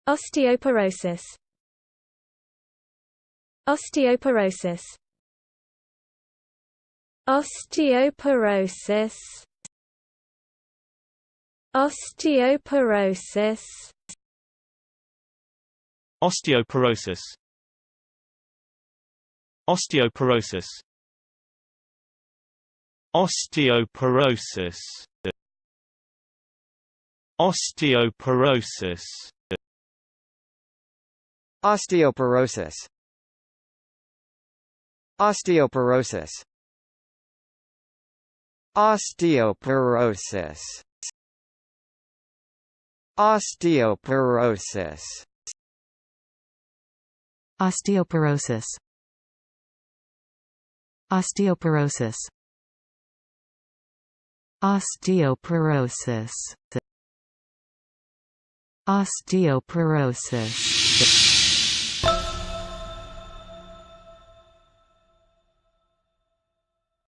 Osteoporosis. Osteoporosis. Osteoporosis. Osteoporosis. Osteoporosis. Osteoporosis. Osteoporosis. Osteoporosis. Osteoporosis. Osteoporosis. Osteoporosis. Osteoporosis. Osteoporosis. Osteoporosis. Osteoporosis. Osteoporosis.